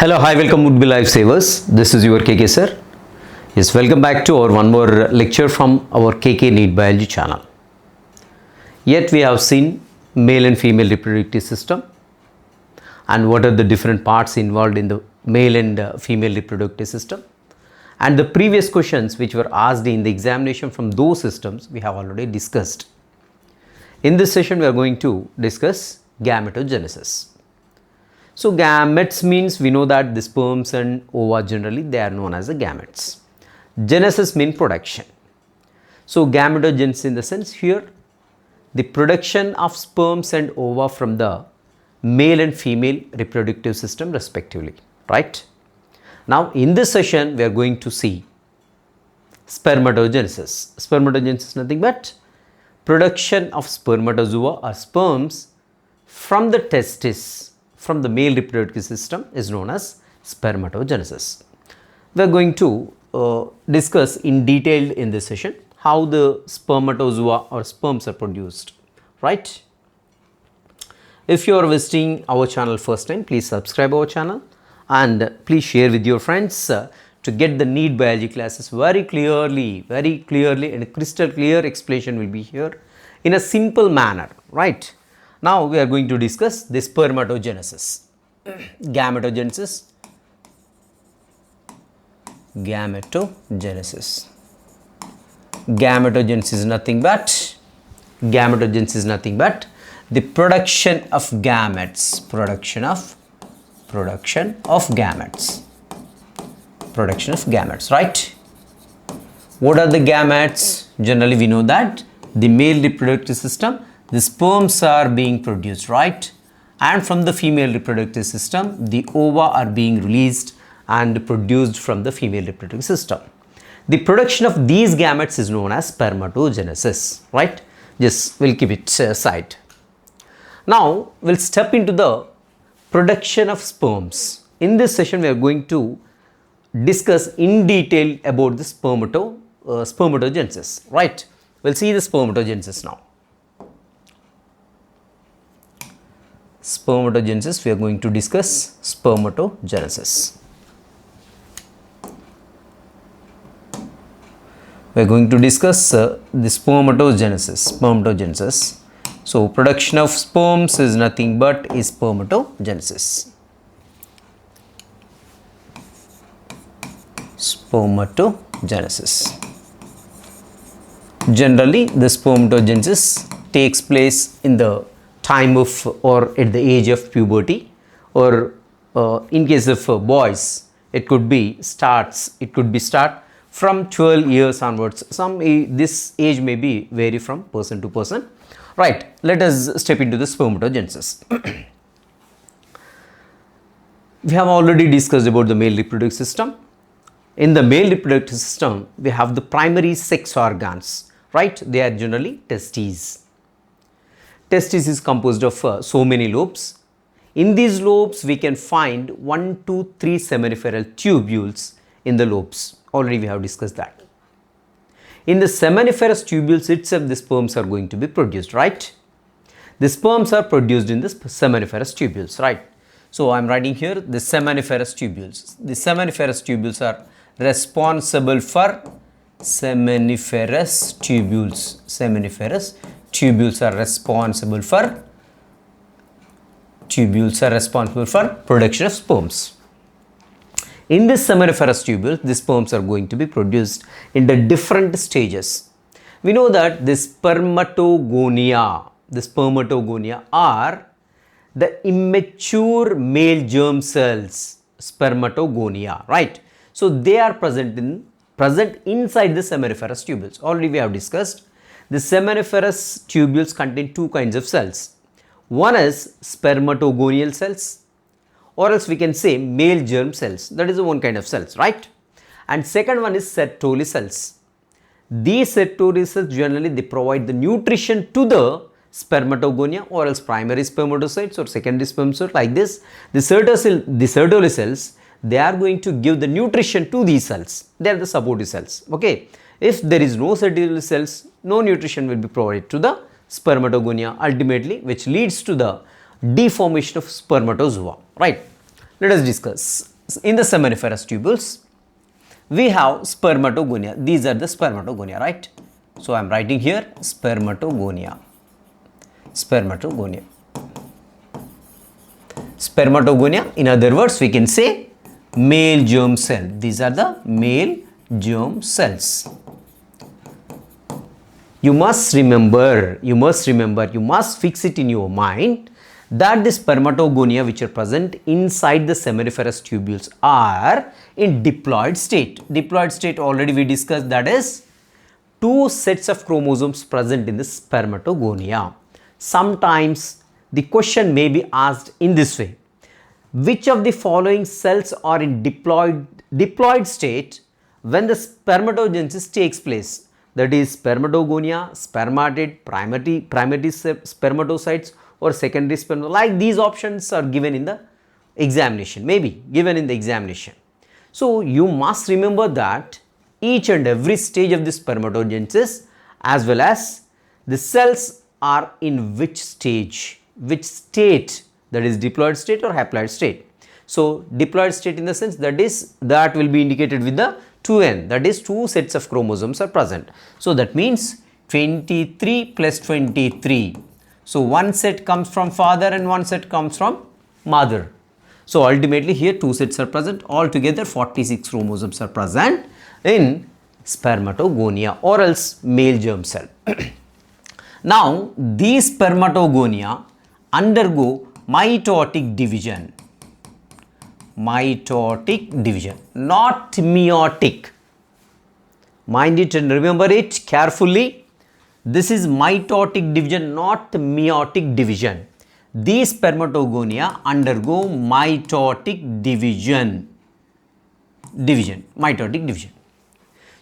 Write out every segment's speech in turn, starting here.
Hello, hi, welcome would be lifesavers. This is your KK sir. Yes, welcome back to our one more lecture from our KK NEET Biology channel. Yet we have seen male and female reproductive system and what are the different parts involved in the male and female reproductive system, and the previous questions which were asked in the examination from those systems we have already discussed. In this session we are going to discuss gametogenesis. So gametes means we know that the sperms and ova generally they are known as the gametes. Genesis means production. So gametogenesis in the sense here the production of sperms and ova from the male and female reproductive system respectively, right? Now in this session we are going to see spermatogenesis. Spermatogenesis is nothing but production of spermatozoa or sperms from the testis from the male reproductive system is known as spermatogenesis. We are going to discuss in detail in this session how the spermatozoa or sperms are produced, right? If you are visiting our channel first time, please subscribe our channel and please share with your friends to get the NEET Biology classes very clearly and crystal clear explanation will be here in a simple manner, right? Now we are going to discuss the spermatogenesis. Gametogenesis. Gametogenesis. Gametogenesis is nothing but the production of gametes. Production of gametes, right? What are the gametes? Generally we know that the male reproductive system, the sperms are being produced, right? And from the female reproductive system, the ova are being released and produced from the female reproductive system. The production of these gametes is known as spermatogenesis, right? Just we'll keep it aside. Now we'll step into the production of sperms. In this session, we are going to discuss in detail about the spermatogenesis, right? We'll see the spermatogenesis now. Spermatogenesis, we are going to discuss spermatogenesis. We are going to discuss the spermatogenesis. So, production of sperms is nothing but is spermatogenesis. Spermatogenesis. Generally, the spermatogenesis takes place in the time of or at the age of puberty, or in case of boys it could be start from 12 years onwards. This age may be vary from person to person, right? Let us step into the spermatogenesis. We have already discussed about the male reproductive system. In the male reproductive system we have the primary sex organs, right? They are generally testes. Testis is composed of so many lobes. In these lobes, we can find 1, 2, 3 seminiferal tubules in the lobes. Already we have discussed that. In the seminiferous tubules itself, the sperms are going to be produced, right? The sperms are produced in the seminiferous tubules, right? So I am writing here the seminiferous tubules. The seminiferous tubules are responsible for seminiferous tubules. Seminiferous tubules are responsible for production of sperms. In this seminiferous tubules, the sperms are going to be produced in the different stages. We know that the spermatogonia are the immature male germ cells, spermatogonia, right? So they are present inside the seminiferous tubules. Already we have discussed. The seminiferous tubules contain two kinds of cells. One is spermatogonial cells, or else we can say male germ cells. That is the one kind of cells, right? And second one is Sertoli cells. These Sertoli cells generally they provide the nutrition to the spermatogonia, or else primary spermatocytes or secondary spermatocytes like this. The Sertoli cells, they are going to give the nutrition to these cells. They are the supportive cells, okay? If there is no Sertoli cells, no nutrition will be provided to the spermatogonia ultimately, which leads to the deformation of spermatozoa, right? Let us discuss. In the seminiferous tubules, we have spermatogonia. These are the spermatogonia, right? So I am writing here spermatogonia. Spermatogonia. Spermatogonia, in other words, we can say male germ cell. These are the male germ cells. You must remember, you must fix it in your mind that the spermatogonia which are present inside the seminiferous tubules are in diploid state. Diploid state already we discussed, that is 2 sets of chromosomes present in the spermatogonia. Sometimes the question may be asked in this way: which of the following cells are in diploid state when the spermatogenesis takes place? That is spermatogonia, spermatid, primary spermatocytes or secondary spermatocytes. Like these options are given in the examination, maybe given in the examination. So you must remember that each and every stage of the spermatogenesis as well as the cells are in which stage, that is diploid state or haploid state. So diploid state in the sense that will be indicated with the 2n, that is 2 sets of chromosomes are present. So that means 23 plus 23. So one set comes from father and one set comes from mother. So ultimately here 2 sets are present. Altogether 46 chromosomes are present in spermatogonia or else male germ cell. Now these spermatogonia undergo mitotic division. Mitotic division, not meiotic. Mind it and remember it carefully. This is mitotic division, not meiotic division. These spermatogonia undergo mitotic division. Mitotic division.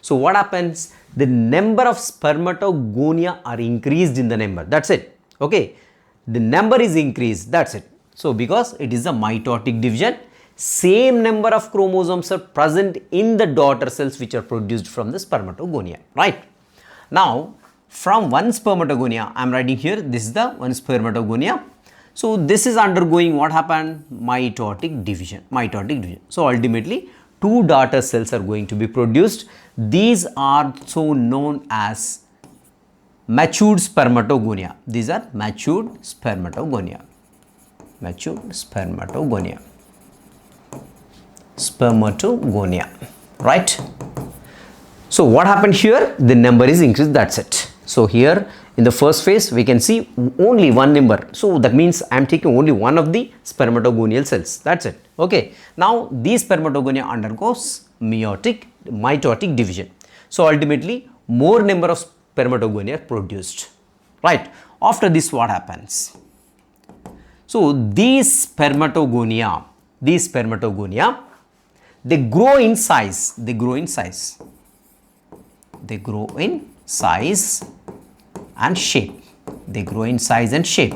So what happens? The number of spermatogonia are increased in the number. That's it. Okay. The number is increased. That's it. So because it is a mitotic division, same number of chromosomes are present in the daughter cells which are produced from the spermatogonia, right? Now, from one spermatogonia, I am writing here, this is the one spermatogonia. So, this is undergoing what happened? Mitotic division. So, ultimately, 2 daughter cells are going to be produced. These are so known as matured spermatogonia. These are matured spermatogonia. Spermatogonia, right? So what happened here? The number is increased, that's it. So here in the first phase we can see only one number. So that means I am taking only one of the spermatogonial cells, that's it. Okay. Now these spermatogonia undergoes mitotic division. So ultimately more number of spermatogonia are produced, right? After this what happens? So these spermatogonia, they grow in size. They grow in size and shape.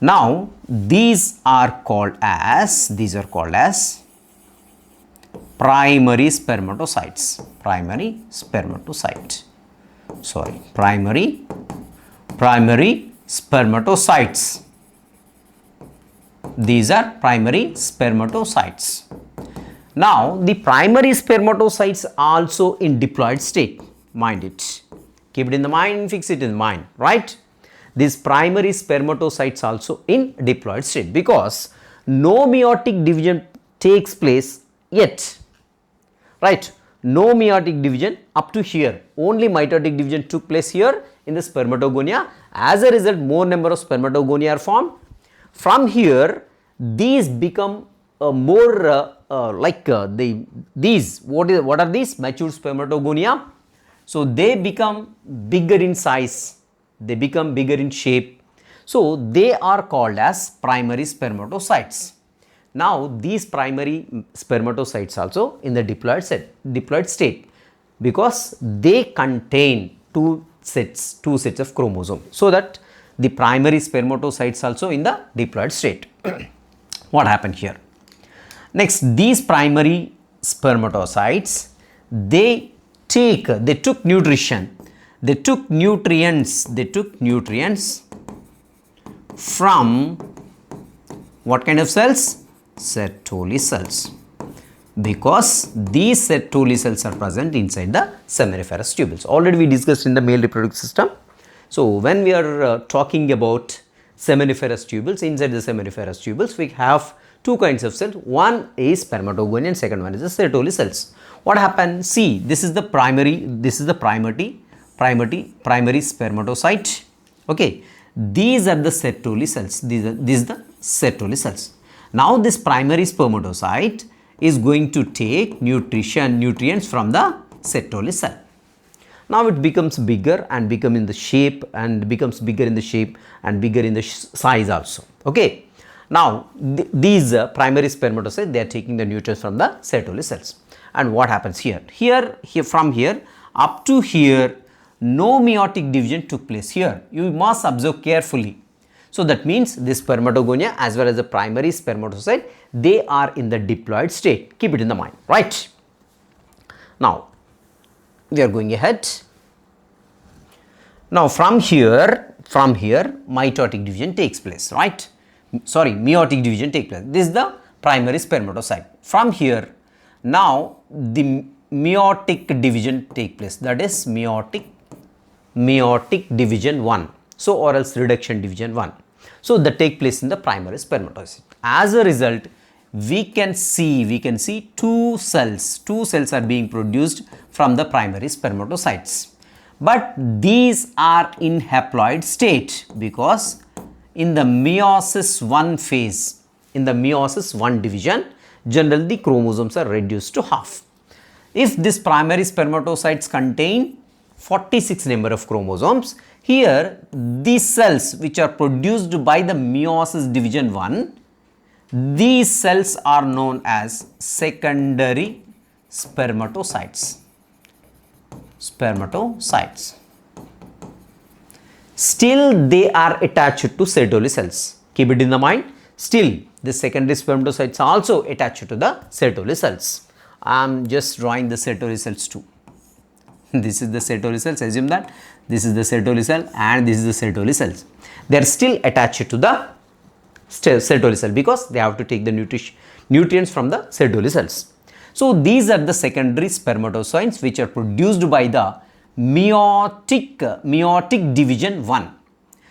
Now these are called as primary spermatocytes. Primary spermatocytes. These are primary spermatocytes. Now, the primary spermatocytes are also in diploid state. Mind it. Keep it in the mind, fix it in the mind, right? These primary spermatocytes also in diploid state because no meiotic division takes place yet, right? No meiotic division up to here. Only mitotic division took place here in the spermatogonia. As a result, more number of spermatogonia are formed. From here, these become more what are these mature spermatogonia? So they become bigger in size, they become bigger in shape. So they are called as primary spermatocytes. Now these primary spermatocytes also in the diploid state because they contain two sets of chromosomes. So that the primary spermatocytes also in the diploid state. What happened here? Next, these primary spermatocytes, they took nutrition, they took nutrients from what kind of cells? Sertoli cells, because these Sertoli cells are present inside the seminiferous tubules. Already we discussed in the male reproductive system. So when we are talking about seminiferous tubules, inside the seminiferous tubules we have two kinds of cells. One is spermatogonia and second one is the Sertoli cells. What happens? See, this is the primary spermatocyte. Okay, these are the Sertoli cells. These are the Sertoli cells. Now this primary spermatocyte is going to take nutrients from the Sertoli cell. Now it becomes bigger and becomes bigger in the shape and bigger in the size also. Okay. Now these primary spermatocytes, they are taking the nutrients from the Sertoli cells. And what happens here? From here up to here, no meiotic division took place here. You must observe carefully. So that means this spermatogonia as well as the primary spermatocyte, they are in the diploid state. Keep it in the mind, right? Now we are going ahead. Now from here mitotic division takes place, right? Sorry, meiotic division takes place. This is the primary spermatocyte. From here, now the meiotic division takes place. That is meiotic division 1. So or else reduction division 1. So that take place in the primary spermatocyte. As a result, we can see two cells are being produced from the primary spermatocytes. But these are in haploid state, because in the meiosis 1 phase, in the meiosis 1 division, generally the chromosomes are reduced to half. If this primary spermatocytes contain 46 number of chromosomes, here these cells which are produced by the meiosis division 1, these cells are known as secondary spermatocytes. Still they are attached to Sertoli cells. Keep it in the mind. Still the secondary spermatocytes are also attached to the Sertoli cells. I am just drawing the Sertoli cells too. This is the Sertoli cells. Assume that this is the Sertoli cell and this is the Sertoli cells. They are still attached to the Sertoli cell because they have to take the nutrients from the Sertoli cells. So these are the secondary spermatocytes which are produced by the meiotic division 1.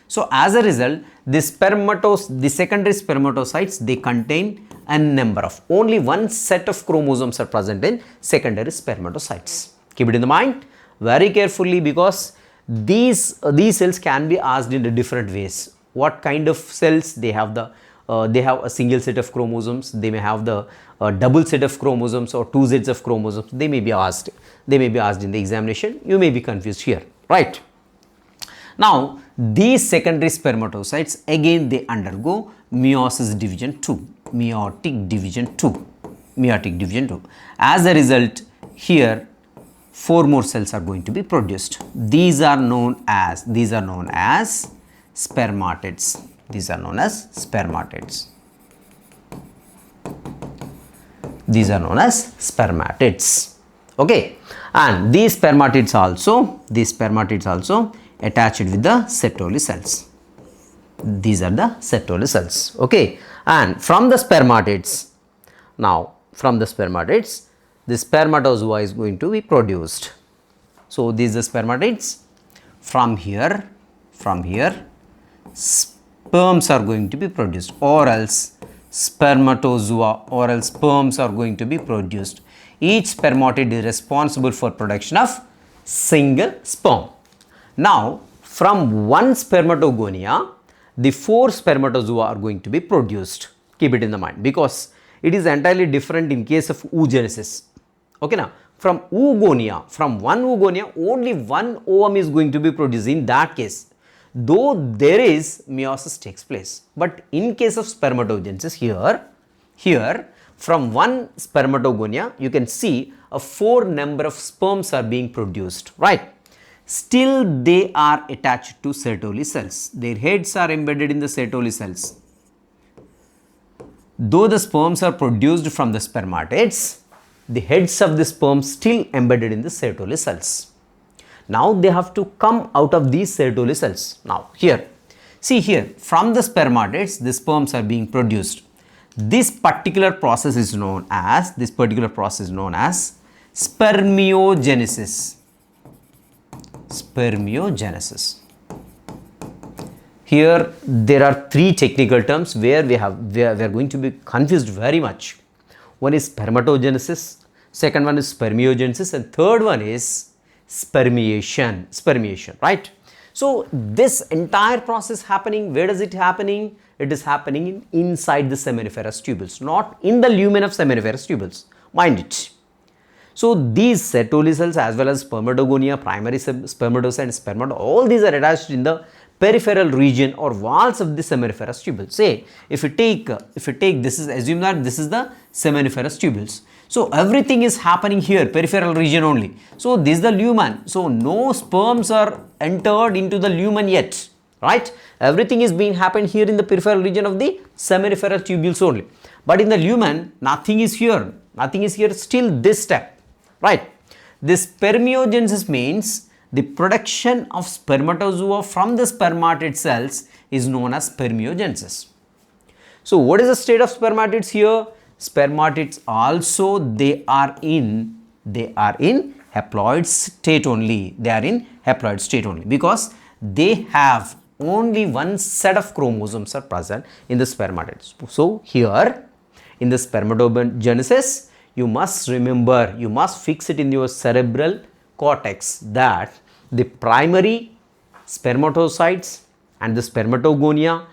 So as a result, the secondary spermatocytes, they contain a number of, only one set of chromosomes are present in secondary spermatocytes. Keep it in the mind very carefully, because these cells can be asked in different ways. What kind of cells they have? They have a single set of chromosomes. They may have the double set of chromosomes or two sets of chromosomes. They may be asked in the examination. You may be confused here, right? Now these secondary spermatocytes, again they undergo meiosis division 2, meiotic division 2. As a result, here 4 more cells are going to be produced. These are known as spermatids. These are known as spermatids. Okay, and these spermatids also attached with the Sertoli cells. These are the Sertoli cells. Okay, and from the spermatids, the spermatozoa is going to be produced. So these are spermatids. From here sperms are going to be produced, or else spermatozoa or else sperms are going to be produced. Each spermatid is responsible for production of single sperm. Now from one spermatogonia, the 4 spermatozoa are going to be produced. Keep it in the mind, because it is entirely different in case of oogenesis. Okay, now from one oogonia, only one ovum is going to be produced in that case, though there is meiosis takes place. But in case of spermatogenesis, here from one spermatogonia, you can see a 4 number of sperms are being produced, right? Still they are attached to Sertoli cells. Their heads are embedded in the Sertoli cells. Though the sperms are produced from the spermatids, the heads of the sperms still embedded in the Sertoli cells. Now they have to come out of these Sertoli cells. Now here, see here, from the spermatids, the sperms are being produced. This particular process is known as spermiogenesis. Spermiogenesis. Here there are three technical terms where we are going to be confused very much. One is spermatogenesis, second one is spermiogenesis, and third one is spermiation, right? So this entire process happening, where does it happening? It is happening inside the seminiferous tubules, not in the lumen of seminiferous tubules, mind it. So these Sertoli cells as well as spermatogonia, primary spermatozoa and spermata, all these are attached in the peripheral region or walls of the seminiferous tubules. Say if you take this is, assume that this is the seminiferous tubules. So everything is happening here, peripheral region only. So this is the lumen. So no sperms are entered into the lumen yet, right? Everything is being happened here in the peripheral region of the seminiferous tubules only. But in the lumen, nothing is here. Nothing is here still this step, right? This spermiogenesis means the production of spermatozoa from the spermatid cells is known as spermiogenesis. So what is the state of spermatids here? Spermatids also they are in haploid state only. They are in haploid state only because they have only one set of chromosomes are present in the spermatids. So here in the spermatogenesis, you must remember, you must fix it in your cerebral cortex that the primary spermatocytes and the spermatogonia,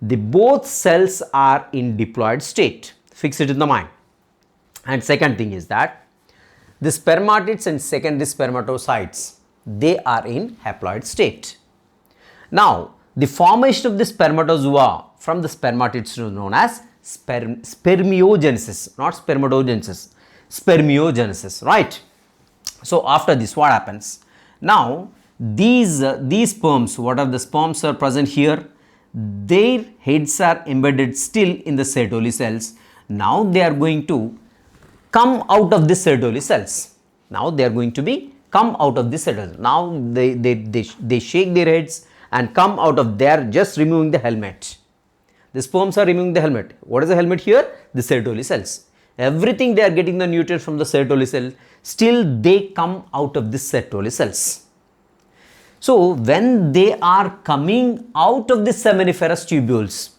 the both cells are in diploid state. Fix it in the mind. And second thing is that the spermatids and secondary spermatocytes, they are in haploid state. Now, the formation of the spermatozoa from the spermatids is known as spermiogenesis, not spermatogenesis, spermiogenesis, right? So after this, what happens? Now, these sperms, what are the sperms are present here? Their heads are embedded still in the Sertoli cells. Now they are going to come out of the Sertoli cells. Now they are going to be come out of the Sertoli. Now they shake their heads and come out of there, just removing the helmet. The sperms are removing the helmet. What is the helmet here? The Sertoli cells. Everything they are getting the nutrients from the Sertoli cell. Still they come out of the Sertoli cells. So when they are coming out of the seminiferous tubules,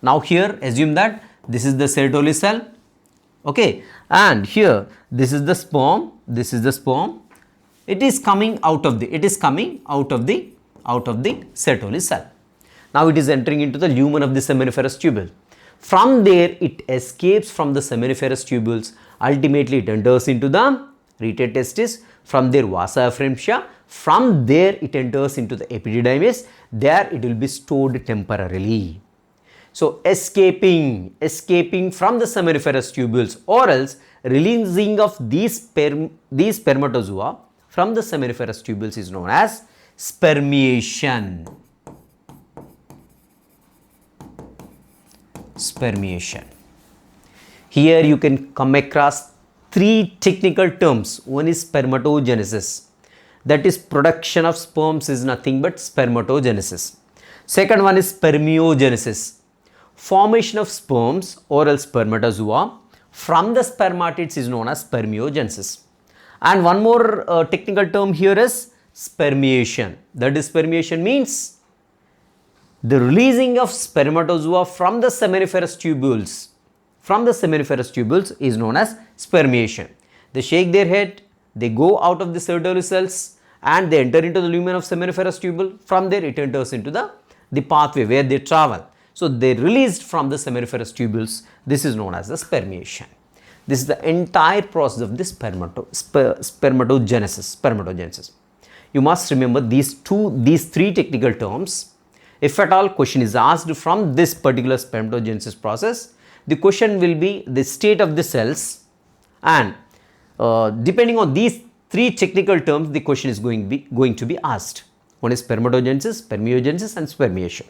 now here assume that this is the Sertoli cell, okay, and here this is the sperm, it is coming out of the Sertoli cell. Now it is entering into the lumen of the seminiferous tubule. From there it escapes from the seminiferous tubules, ultimately it enters into the retate testis, from there vasa efferentia, from there it enters into the epididymis, there it will be stored temporarily. So escaping from the seminiferous tubules or else releasing of these spermatozoa from the seminiferous tubules is known as spermiation. Here you can come across three technical terms. One is spermatogenesis, that is production of sperms is nothing but spermatogenesis. Second one is spermiogenesis, formation of sperms or else spermatozoa from the spermatids is known as spermiogenesis. And one more technical term here is spermiation. That is, spermiation means the releasing of spermatozoa from the seminiferous tubules. Is known as spermiation. They shake their head, they go out of the Sertoli cells and they enter into the lumen of seminiferous tubule. From there it enters into the pathway where they travel. So they released from the seminiferous tubules. This is known as the spermiation. This is the entire process of the spermatogenesis. You must remember these three technical terms. If at all question is asked from this particular spermatogenesis process, the question will be the state of the cells, and depending on these three technical terms, the question is going to be asked. One is spermatogenesis, spermiogenesis and spermiation.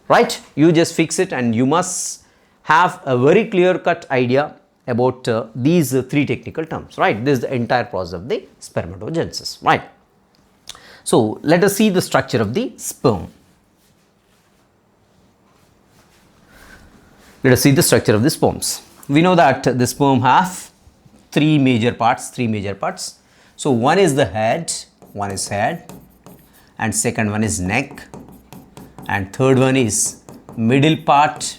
Right? You just fix it and you must have a very clear-cut idea about these three technical terms. Right? This is the entire process of the spermatogenesis. Right? So let us see the structure of the sperm. Let us see the structure of the sperms. We know that the sperm have three major parts. So one is the head, and second one is neck, and third one is middle part,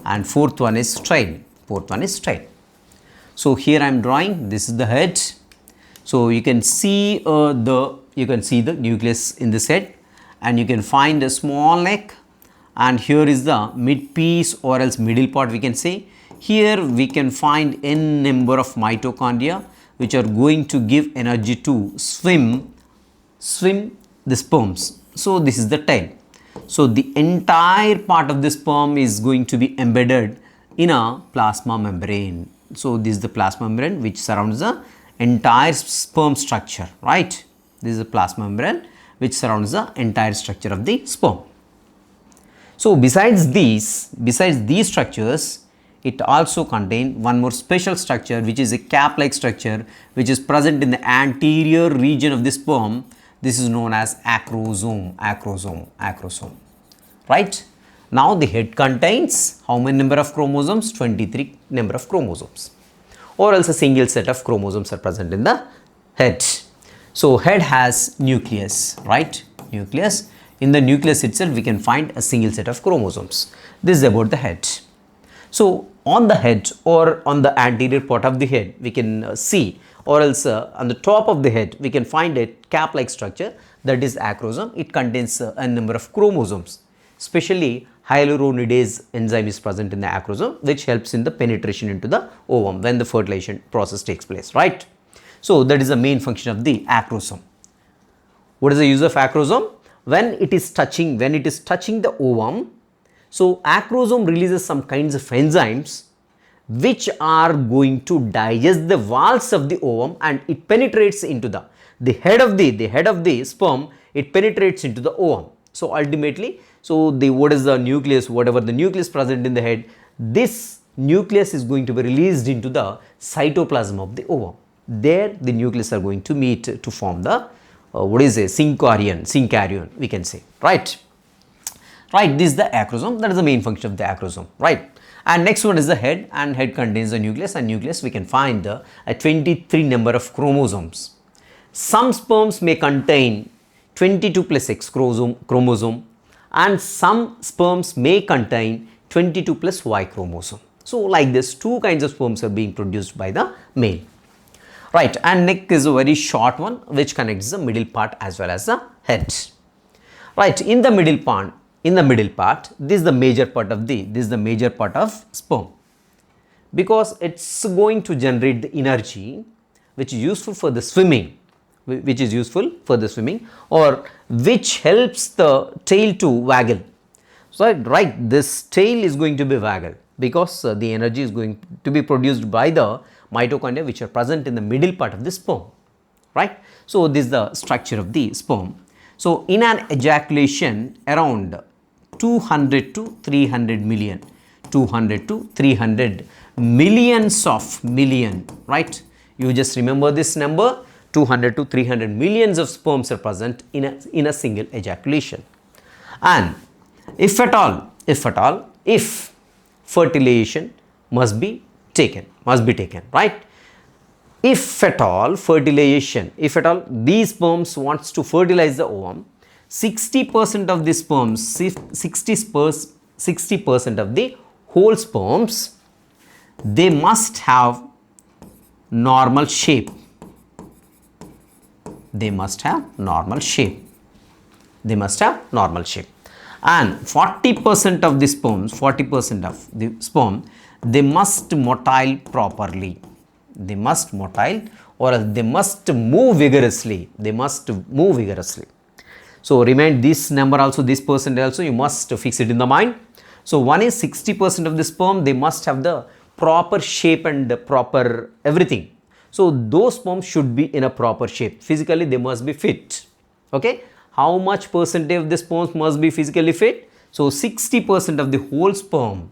and fourth one is tail. So here I am drawing, this is the head. So you can see the nucleus in this head, and you can find a small neck, and here is the mid piece or else middle part, we can say. Here we can find n number of mitochondria which are going to give energy to swim the sperms. So this is the tail. So the entire part of the sperm is going to be embedded in a plasma membrane. So this is the plasma membrane which surrounds the entire sperm structure, right? This is the plasma membrane which surrounds the entire structure of the sperm. So besides these structures, it also contains one more special structure, which is a cap-like structure which is present in the anterior region of the sperm. This is known as acrosome, right? Now the head contains how many number of chromosomes? 23 number of chromosomes, or else a single set of chromosomes are present in the head. So head has nucleus, right? Nucleus. In the nucleus itself, we can find a single set of chromosomes. This is about the head. So on the head or on the anterior part of the head, we can see, or else on the top of the head, we can find a cap-like structure, that is acrosome. It contains a number of chromosomes. Especially hyaluronidase enzyme is present in the acrosome, which helps in the penetration into the ovum when the fertilization process takes place, right? So that is the main function of the acrosome. What is the use of acrosome? When it is touching the ovum, so acrosome releases some kinds of enzymes which are going to digest the walls of the ovum, and it penetrates into the head of the sperm. It penetrates into the ovum. So ultimately, what is the nucleus? Whatever the nucleus present in the head, this nucleus is going to be released into the cytoplasm of the ovum. There the nucleus are going to meet to form the syncyarion, we can say, right? This is the acrosome. That is the main function of the acrosome, right? And next one is the head, and head contains the nucleus, and nucleus we can find a 23 number of chromosomes. Some sperms may contain 22 plus X chromosome, and some sperms may contain 22 plus Y chromosome. So like this, two kinds of sperms are being produced by the male. Right, and neck is a very short one which connects the middle part as well as the head. Right, in the middle part, this is the major part of sperm, because it's going to generate the energy which is useful for the swimming, or which helps the tail to waggle. So right, this tail is going to be waggle because the energy is going to be produced by the mitochondria which are present in the middle part of the sperm, right? So this is the structure of the sperm. So in an ejaculation, around 200 to 300 million, right? You just remember this number, 200 to 300 millions of sperms are present in a single ejaculation. And if fertilization must be taken, right? If at all these sperms wants to fertilize the ovum, 60% of the sperms, 60% of the whole sperms, they must have normal shape. And 40% of the sperm, they must motile properly. Or they must move vigorously. So remind this number also, this percent also, you must fix it in the mind. So one is 60% of the sperm, they must have the proper shape and the proper everything. So those sperms should be in a proper shape. Physically they must be fit. Okay. How much percentage of the sperms must be physically fit? So 60% of the whole sperms,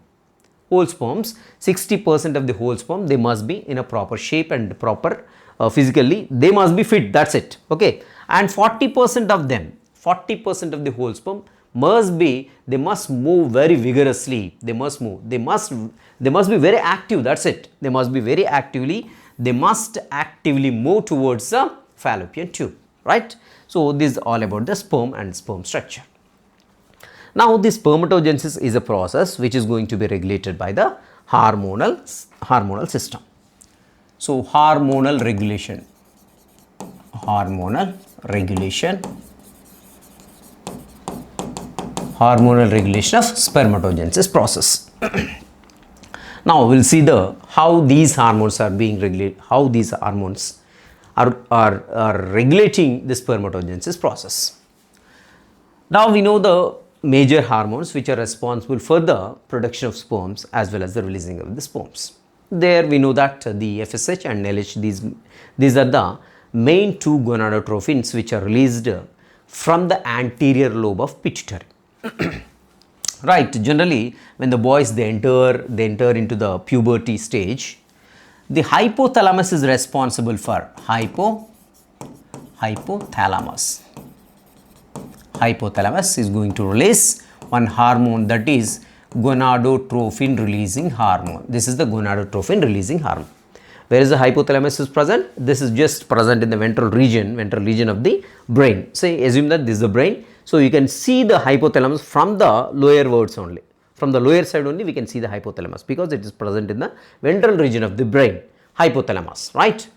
60% of the whole sperm, they must be in a proper shape and proper physically, they must be fit, that's it. Okay. And 40% of them, 40% of the whole sperm they must move very vigorously. They must move. They must be very active. That's it. They must be very actively. They must actively move towards the fallopian tube, right? So this is all about the sperm and sperm structure. Now this spermatogenesis is a process which is going to be regulated by the hormonal system. So hormonal regulation of spermatogenesis process. Now we'll see how these hormones are being regulated, how these hormones are regulating the spermatogenesis process. Now we know the major hormones which are responsible for the production of sperms as well as the releasing of the sperms. There we know that the FSH and LH, these are the main two gonadotrophins which are released from the anterior lobe of pituitary. Right, generally when the boys they enter into the puberty stage, the hypothalamus is responsible for hypothalamus. Hypothalamus is going to release one hormone, that is gonadotrophin releasing hormone. This is the gonadotrophin releasing hormone. Where is the hypothalamus is present? This is just present in the ventral region of the brain. Say assume that this is the brain. So you can see the hypothalamus from the lower wards only. From the lower side only we can see the hypothalamus because it is present in the ventral region of the brain. Hypothalamus, right?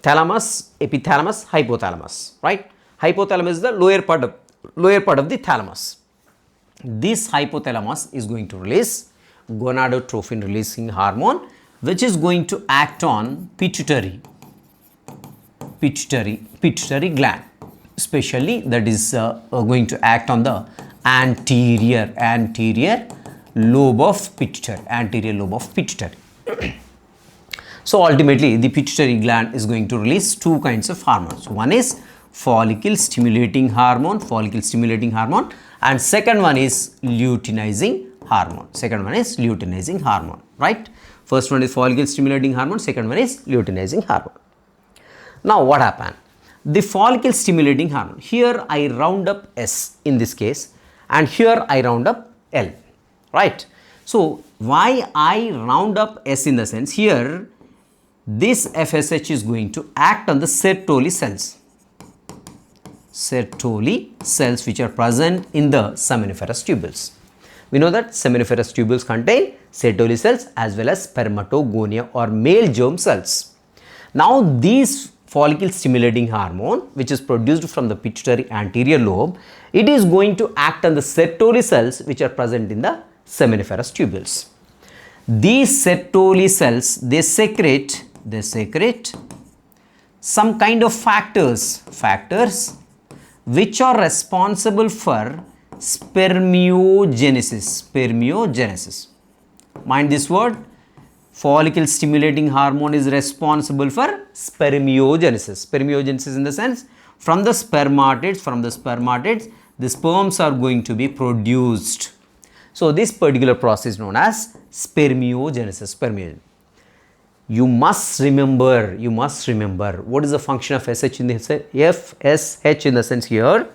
Thalamus, epithalamus, hypothalamus, right? Hypothalamus is the lower part of the thalamus. This hypothalamus is going to release gonadotrophin releasing hormone, which is going to act on pituitary gland, especially that is going to act on the anterior lobe of pituitary. So ultimately the pituitary gland is going to release two kinds of hormones. One is follicle stimulating hormone, and second one is luteinizing hormone. Right? First one is follicle stimulating hormone, second one is luteinizing hormone. Now what happened? The follicle stimulating hormone, here I round up S in this case and here I round up L, right? So why I round up S in the sense, here this FSH is going to act on the Sertoli cells which are present in the seminiferous tubules. We know that seminiferous tubules contain Sertoli cells as well as spermatogonia or male germ cells. Now these follicle stimulating hormone which is produced from the pituitary anterior lobe, it is going to act on the Sertoli cells which are present in the seminiferous tubules. These Sertoli cells, they secrete some kind of factors which are responsible for spermatogenesis. Mind this word, follicle stimulating hormone is responsible for spermatogenesis in the sense from the spermatids the sperms are going to be produced. So this particular process is known as spermatogenesis. You must remember what is the function of FSH in the sense here.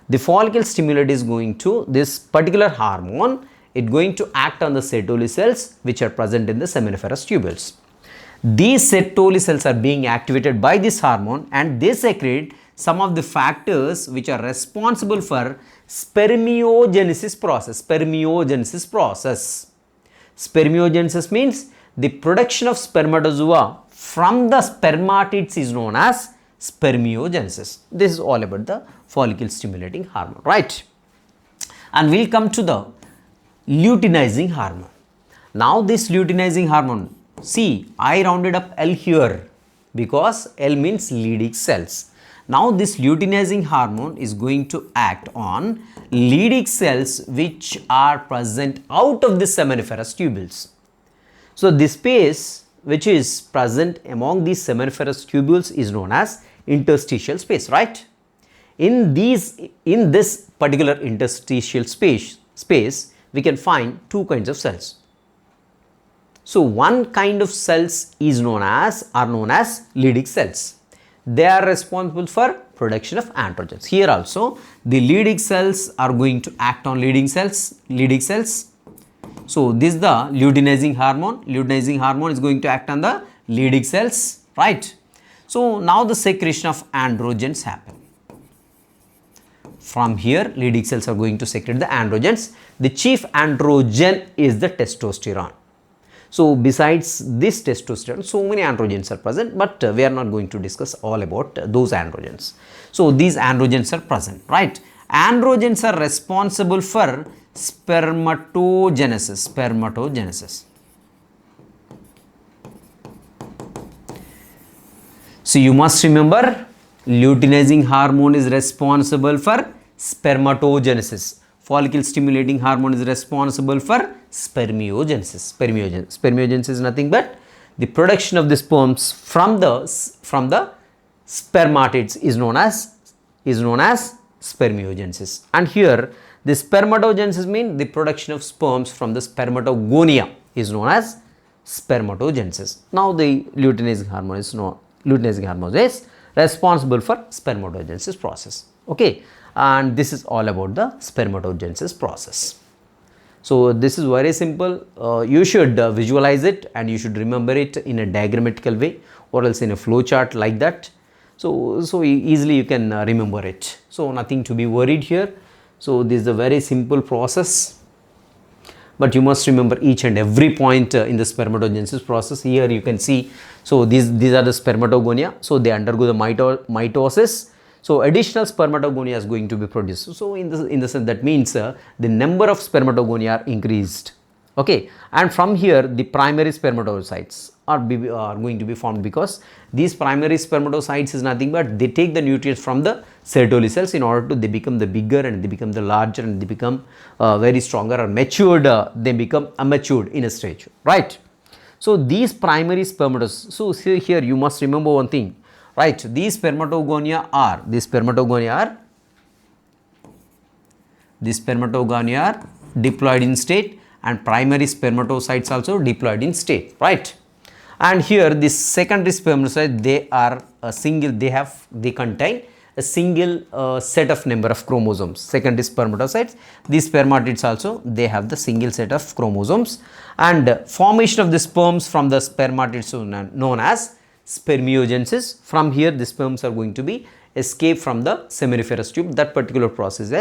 The follicle stimulator is going to, this particular hormone, it going to act on the Sertoli cells which are present in the seminiferous tubules. These Sertoli cells are being activated by this hormone and they secrete some of the factors which are responsible for spermatogenesis process. Spermatogenesis means the production of spermatozoa from the spermatids is known as spermatogenesis. This is all about the follicle stimulating hormone, right? And we'll come to the luteinizing hormone. Now this luteinizing hormone, see, I rounded up L here because L means Leydig cells. Now this luteinizing hormone is going to act on Leydig cells which are present out of the seminiferous tubules. So this space which is present among these seminiferous tubules is known as interstitial space, right? In this particular interstitial space we can find two kinds of cells. So one kind of cells are known as Leydig cells. they are responsible for production of androgens. Here also the Leydig cells are going to act on Leydig cells. So this is the luteinizing hormone. Luteinizing hormone is going to act on the Leydig cells, right? So now the secretion of androgens happen. From here, Leydig cells are going to secrete the androgens. The chief androgen is the testosterone. So besides this testosterone, so many androgens are present, but we are not going to discuss all about those androgens. So these androgens are present, right? Androgens are responsible for spermatogenesis. So you must remember, luteinizing hormone is responsible for spermatogenesis. Follicle stimulating hormone is responsible for spermiogenesis. Spermiogenesis is nothing but the production of the sperms from the spermatids is known as spermiogenesis. And here the spermatogenesis means the production of sperms from the spermatogonia is known as spermatogenesis. Now the luteinizing hormone is responsible for spermatogenesis process. Okay, and this is all about the spermatogenesis process. So this is very simple. You should visualize it and you should remember it in a diagrammatical way or else in a flow chart like that. So easily you can remember it. So nothing to be worried here. So this is a very simple process, but you must remember each and every point in the spermatogenesis process. Here you can see, so these are the spermatogonia. So they undergo the mitosis. So additional spermatogonia is going to be produced. So in the sense that means the number of spermatogonia are increased. Okay, and from here the primary spermatocytes are going to be formed, because these primary spermatocytes is nothing but they take the nutrients from the Sertoli cells in order to they become the bigger and they become the larger and they become very stronger or matured. They become matured in a stage, right? So these primary spermatocytes. So here you must remember one thing, right? These spermatogonia are diploid in state, and primary spermatocytes also diploid in state, right? And here this secondary spermatocytes, they contain a single set of number of chromosomes. Secondary spermatocytes, these spermatids also, they have the single set of chromosomes, and formation of the sperms from the spermatids known as spermiogenesis. From here the sperms are going to be escape from the seminiferous tube. That particular process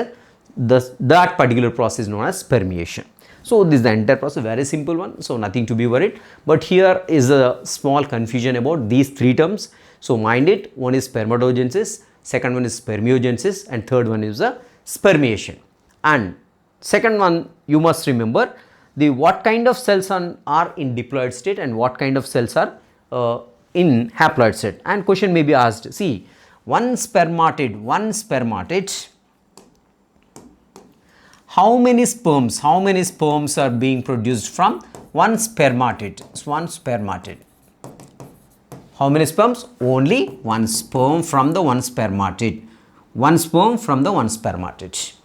is known as spermiation. So this is the entire process, very simple one, so nothing to be worried. But here is a small confusion about these three terms. So mind it, one is spermatogenesis, second one is spermiogenesis, and third one is the spermiation. And second one, you must remember what kind of cells are in diploid state and what kind of cells are in haploid state. And question may be asked, see, one spermatid, how many sperms are being produced from one spermatid? How many sperms? Only one sperm from the one spermatid.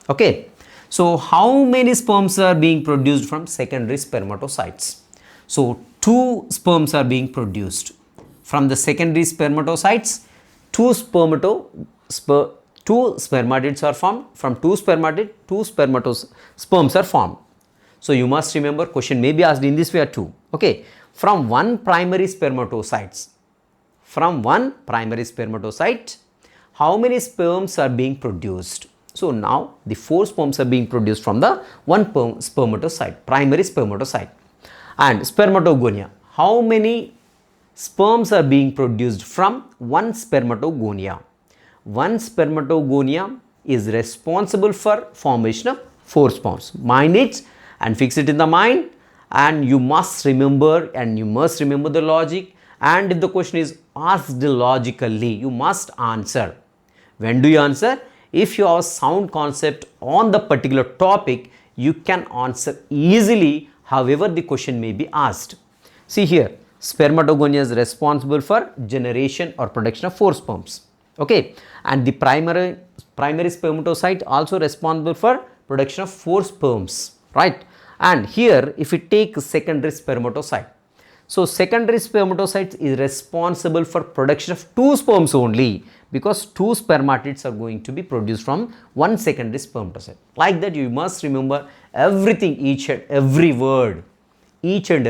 Okay. So how many sperms are being produced from secondary spermatocytes? So two sperms are being produced from the secondary spermatocytes. Two spermatids are formed. From two spermatids, sperms are formed. So you must remember, question may be asked in this way too. Okay, from one primary spermatocyte, how many sperms are being produced? So now the 4 sperms are being produced from the one spermatocyte, primary spermatocyte. And spermatogonia, how many sperms are being produced from one spermatogonia? One spermatogonia is responsible for formation of 4 sperms. Mind it and fix it in the mind, and you must remember the logic. And if the question is asked logically, you must answer. When do you answer? If you have a sound concept on the particular topic, you can answer easily however the question may be asked. See here, spermatogonia is responsible for generation or production of 4 sperms. Okay, and the primary spermatocyte also responsible for production of 4 sperms, right? And here if we take secondary spermatocyte, So secondary spermatocytes is responsible for production of 2 sperms only, because 2 spermatids are going to be produced from one secondary spermatocyte. Like that, you must remember everything, each and every word, each and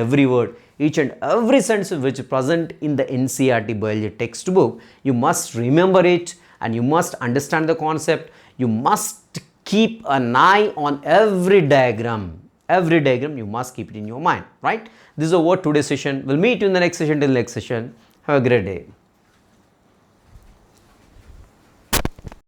every sentence which is present in the NCERT biology textbook. You must remember it and you must understand the concept. You must keep an eye on every diagram. Every diagram you must keep it in your mind, right? This is our today's session. We'll meet you in the next session. Till next session, have a great day.